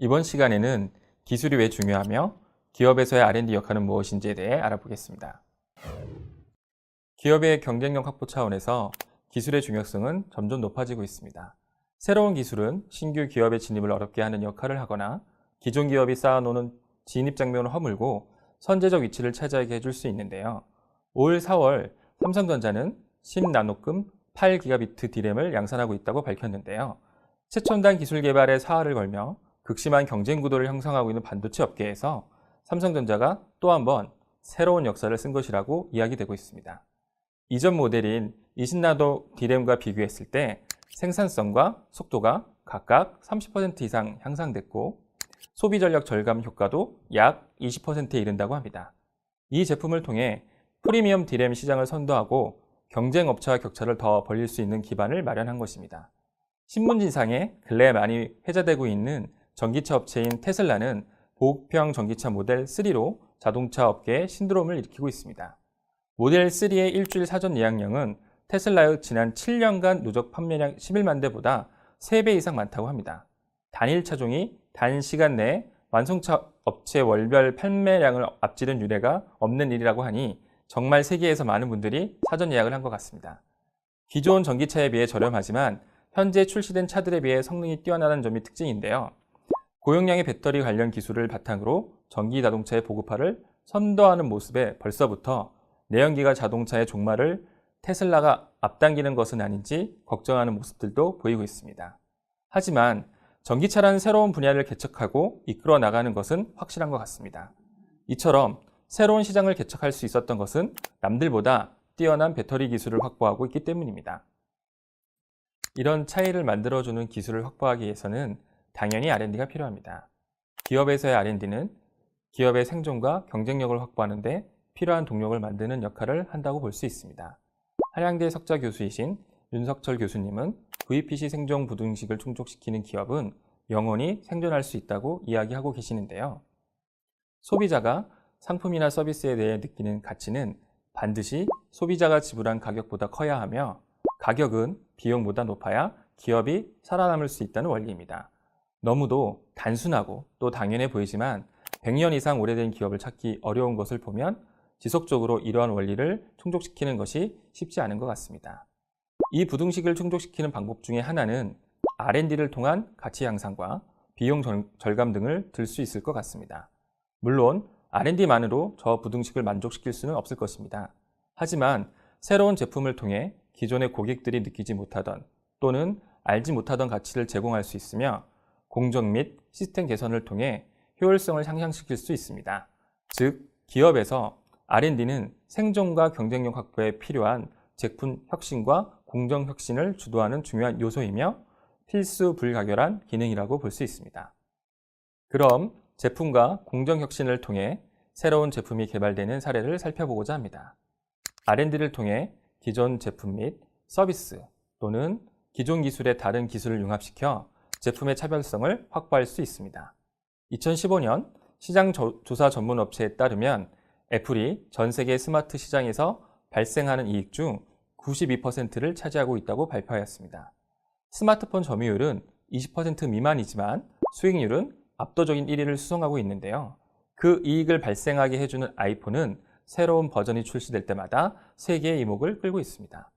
이번 시간에는 기술이 왜 중요하며 기업에서의 R&D 역할은 무엇인지에 대해 알아보겠습니다. 기업의 경쟁력 확보 차원에서 기술의 중요성은 점점 높아지고 있습니다. 새로운 기술은 신규 기업의 진입을 어렵게 하는 역할을 하거나 기존 기업이 쌓아놓은 진입 장벽을 허물고 선제적 위치를 차지하게 해줄 수 있는데요. 올 4월 삼성전자는 10나노급 8기가비트 D램을 양산하고 있다고 밝혔는데요. 최첨단 기술 개발에 사활을 걸며 극심한 경쟁 구도를 형성하고 있는 반도체 업계에서 삼성전자가 또 한 번 새로운 역사를 쓴 것이라고 이야기되고 있습니다. 이전 모델인 20나노 D램과 비교했을 때 생산성과 속도가 각각 30% 이상 향상됐고 소비 전력 절감 효과도 약 20%에 이른다고 합니다. 이 제품을 통해 프리미엄 D램 시장을 선도하고 경쟁 업체와 격차를 더 벌릴 수 있는 기반을 마련한 것입니다. 신문지상에 근래 많이 회자되고 있는 전기차 업체인 테슬라는 보급형 전기차 모델 3로 자동차 업계에 신드롬을 일으키고 있습니다. 모델 3의 일주일 사전 예약량은 테슬라의 지난 7년간 누적 판매량 11만 대보다 3배 이상 많다고 합니다. 단일 차종이 단시간 내에 완성차 업체 월별 판매량을 앞지른 유례가 없는 일이라고 하니 정말 세계에서 많은 분들이 사전 예약을 한 것 같습니다. 기존 전기차에 비해 저렴하지만 현재 출시된 차들에 비해 성능이 뛰어나다는 점이 특징인데요. 고용량의 배터리 관련 기술을 바탕으로 전기 자동차의 보급화를 선도하는 모습에 벌써부터 내연기관 자동차의 종말을 테슬라가 앞당기는 것은 아닌지 걱정하는 모습들도 보이고 있습니다. 하지만 전기차라는 새로운 분야를 개척하고 이끌어 나가는 것은 확실한 것 같습니다. 이처럼 새로운 시장을 개척할 수 있었던 것은 남들보다 뛰어난 배터리 기술을 확보하고 있기 때문입니다. 이런 차이를 만들어주는 기술을 확보하기 위해서는 당연히 R&D가 필요합니다. 기업에서의 R&D는 기업의 생존과 경쟁력을 확보하는 데 필요한 동력을 만드는 역할을 한다고 볼 수 있습니다. 한양대 석좌 교수이신 윤석철 교수님은 VPC 생존 부등식을 충족시키는 기업은 영원히 생존할 수 있다고 이야기하고 계시는데요. 소비자가 상품이나 서비스에 대해 느끼는 가치는 반드시 소비자가 지불한 가격보다 커야 하며 가격은 비용보다 높아야 기업이 살아남을 수 있다는 원리입니다. 너무도 단순하고 또 당연해 보이지만 100년 이상 오래된 기업을 찾기 어려운 것을 보면 지속적으로 이러한 원리를 충족시키는 것이 쉽지 않은 것 같습니다. 이 부등식을 충족시키는 방법 중에 하나는 R&D를 통한 가치 향상과 비용 절감 등을 들 수 있을 것 같습니다. 물론 R&D만으로 저 부등식을 만족시킬 수는 없을 것입니다. 하지만 새로운 제품을 통해 기존의 고객들이 느끼지 못하던 또는 알지 못하던 가치를 제공할 수 있으며 공정 및 시스템 개선을 통해 효율성을 향상시킬 수 있습니다. 즉, 기업에서 R&D는 생존과 경쟁력 확보에 필요한 제품 혁신과 공정 혁신을 주도하는 중요한 요소이며 필수 불가결한 기능이라고 볼 수 있습니다. 그럼 제품과 공정 혁신을 통해 새로운 제품이 개발되는 사례를 살펴보고자 합니다. R&D를 통해 기존 제품 및 서비스 또는 기존 기술의 다른 기술을 융합시켜 제품의 차별성을 확보할 수 있습니다. 2015년 시장 조사 전문 업체에 따르면 애플이 전 세계 스마트 시장에서 발생하는 이익 중 92%를 차지하고 있다고 발표하였습니다. 스마트폰 점유율은 20% 미만이지만 수익률은 압도적인 1위를 수성하고 있는데요. 그 이익을 발생하게 해주는 아이폰은 새로운 버전이 출시될 때마다 세계의 이목을 끌고 있습니다.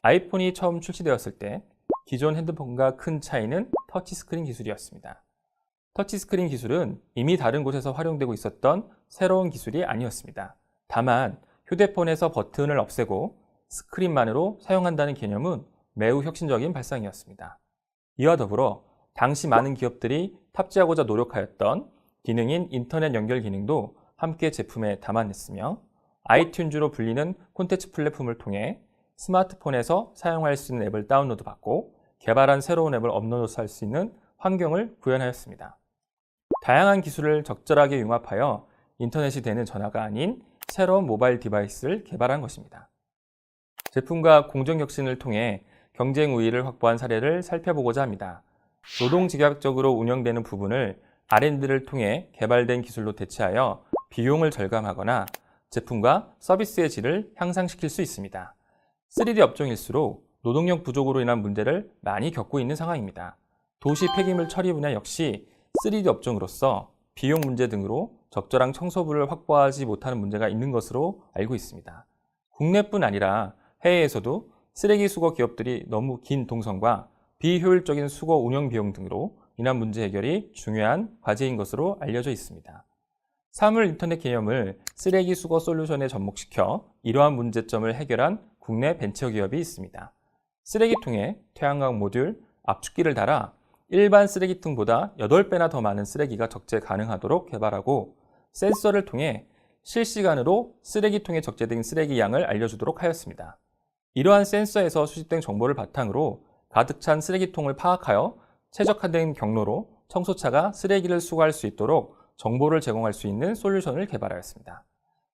아이폰이 처음 출시되었을 때 기존 핸드폰과 큰 차이는 터치스크린 기술이었습니다. 터치스크린 기술은 이미 다른 곳에서 활용되고 있었던 새로운 기술이 아니었습니다. 다만 휴대폰에서 버튼을 없애고 스크린만으로 사용한다는 개념은 매우 혁신적인 발상이었습니다. 이와 더불어 당시 많은 기업들이 탑재하고자 노력하였던 기능인 인터넷 연결 기능도 함께 제품에 담아냈으며 아이튠즈로 불리는 콘텐츠 플랫폼을 통해 스마트폰에서 사용할 수 있는 앱을 다운로드 받고 개발한 새로운 앱을 업로드할 수 있는 환경을 구현하였습니다. 다양한 기술을 적절하게 융합하여 인터넷이 되는 전화가 아닌 새로운 모바일 디바이스를 개발한 것입니다. 제품과 공정 혁신을 통해 경쟁 우위를 확보한 사례를 살펴보고자 합니다. 노동집약적으로 운영되는 부분을 R&D를 통해 개발된 기술로 대체하여 비용을 절감하거나 제품과 서비스의 질을 향상시킬 수 있습니다. 3D 업종일수록 노동력 부족으로 인한 문제를 많이 겪고 있는 상황입니다. 도시 폐기물 처리 분야 역시 3D 업종으로서 비용 문제 등으로 적절한 청소부를 확보하지 못하는 문제가 있는 것으로 알고 있습니다. 국내뿐 아니라 해외에서도 쓰레기 수거 기업들이 너무 긴 동선과 비효율적인 수거 운영 비용 등으로 인한 문제 해결이 중요한 과제인 것으로 알려져 있습니다. 사물 인터넷 개념을 쓰레기 수거 솔루션에 접목시켜 이러한 문제점을 해결한 국내 벤처기업이 있습니다. 쓰레기통에 태양광 모듈, 압축기를 달아 일반 쓰레기통보다 8배나 더 많은 쓰레기가 적재 가능하도록 개발하고 센서를 통해 실시간으로 쓰레기통에 적재된 쓰레기 양을 알려주도록 하였습니다. 이러한 센서에서 수집된 정보를 바탕으로 가득 찬 쓰레기통을 파악하여 최적화된 경로로 청소차가 쓰레기를 수거할 수 있도록 정보를 제공할 수 있는 솔루션을 개발하였습니다.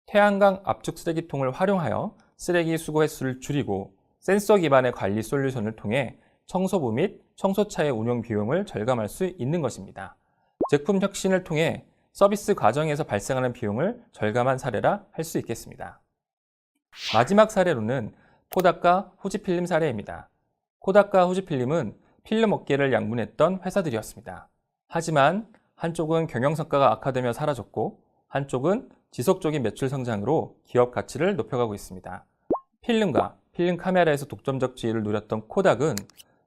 태양광 압축 쓰레기통을 활용하여 쓰레기 수거 횟수를 줄이고 센서 기반의 관리 솔루션을 통해 청소부 및 청소차의 운영 비용을 절감할 수 있는 것입니다. 제품 혁신을 통해 서비스 과정에서 발생하는 비용을 절감한 사례라 할 수 있겠습니다. 마지막 사례로는 코닥과 후지필름 사례입니다. 코닥과 후지필름은 필름 업계를 양분했던 회사들이었습니다. 하지만 한쪽은 경영 성과가 악화되며 사라졌고 한쪽은 지속적인 매출 성장으로 기업 가치를 높여가고 있습니다. 필름과 필름 카메라에서 독점적 지위를 누렸던 코닥은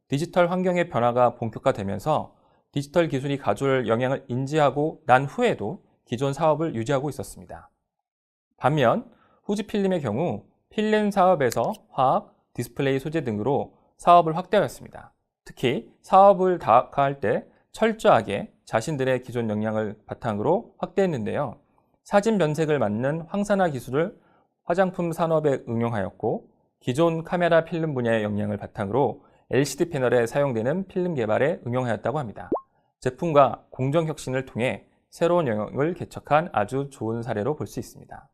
디지털 환경의 변화가 본격화되면서 디지털 기술이 가져올 영향을 인지하고 난 후에도 기존 사업을 유지하고 있었습니다. 반면 후지필름의 경우 필름 사업에서 화학, 디스플레이 소재 등으로 사업을 확대하였습니다. 특히 사업을 다각화할 때 철저하게 자신들의 기존 역량을 바탕으로 확대했는데요. 사진 변색을 막는 황산화 기술을 화장품 산업에 응용하였고 기존 카메라 필름 분야의 역량을 바탕으로 LCD 패널에 사용되는 필름 개발에 응용하였다고 합니다. 제품과 공정 혁신을 통해 새로운 영역을 개척한 아주 좋은 사례로 볼 수 있습니다.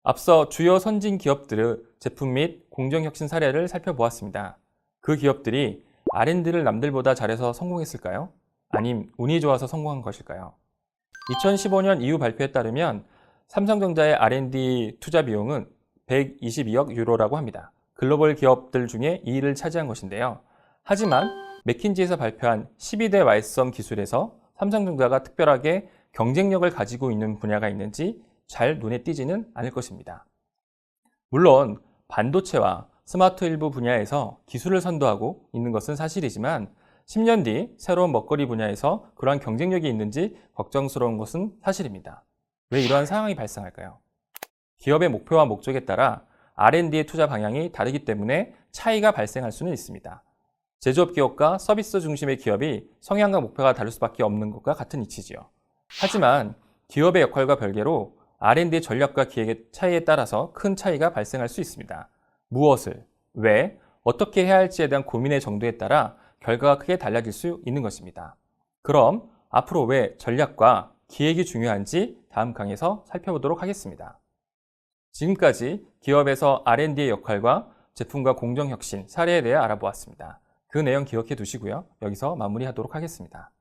앞서 주요 선진 기업들의 제품 및 공정 혁신 사례를 살펴보았습니다. 그 기업들이 R&D를 남들보다 잘해서 성공했을까요? 아님 운이 좋아서 성공한 것일까요? 2015년 이후 발표에 따르면 삼성전자의 R&D 투자 비용은 122억 유로라고 합니다. 글로벌 기업들 중에 2위를 차지한 것인데요. 하지만 맥킨지에서 발표한 12대 Y성 기술에서 삼성전자가 특별하게 경쟁력을 가지고 있는 분야가 있는지 잘 눈에 띄지는 않을 것입니다. 물론 반도체와 스마트 일부 분야에서 기술을 선도하고 있는 것은 사실이지만 10년 뒤 새로운 먹거리 분야에서 그러한 경쟁력이 있는지 걱정스러운 것은 사실입니다. 왜 이러한 상황이 발생할까요? 기업의 목표와 목적에 따라 R&D의 투자 방향이 다르기 때문에 차이가 발생할 수는 있습니다. 제조업 기업과 서비스 중심의 기업이 성향과 목표가 다를 수밖에 없는 것과 같은 이치지요. 하지만 기업의 역할과 별개로 R&D의 전략과 기획의 차이에 따라서 큰 차이가 발생할 수 있습니다. 무엇을, 왜, 어떻게 해야 할지에 대한 고민의 정도에 따라 결과가 크게 달라질 수 있는 것입니다. 그럼 앞으로 왜 전략과 기획이 중요한지 다음 강의에서 살펴보도록 하겠습니다. 지금까지 기업에서 R&D의 역할과 제품과 공정혁신 사례에 대해 알아보았습니다. 그 내용 기억해 두시고요. 여기서 마무리하도록 하겠습니다.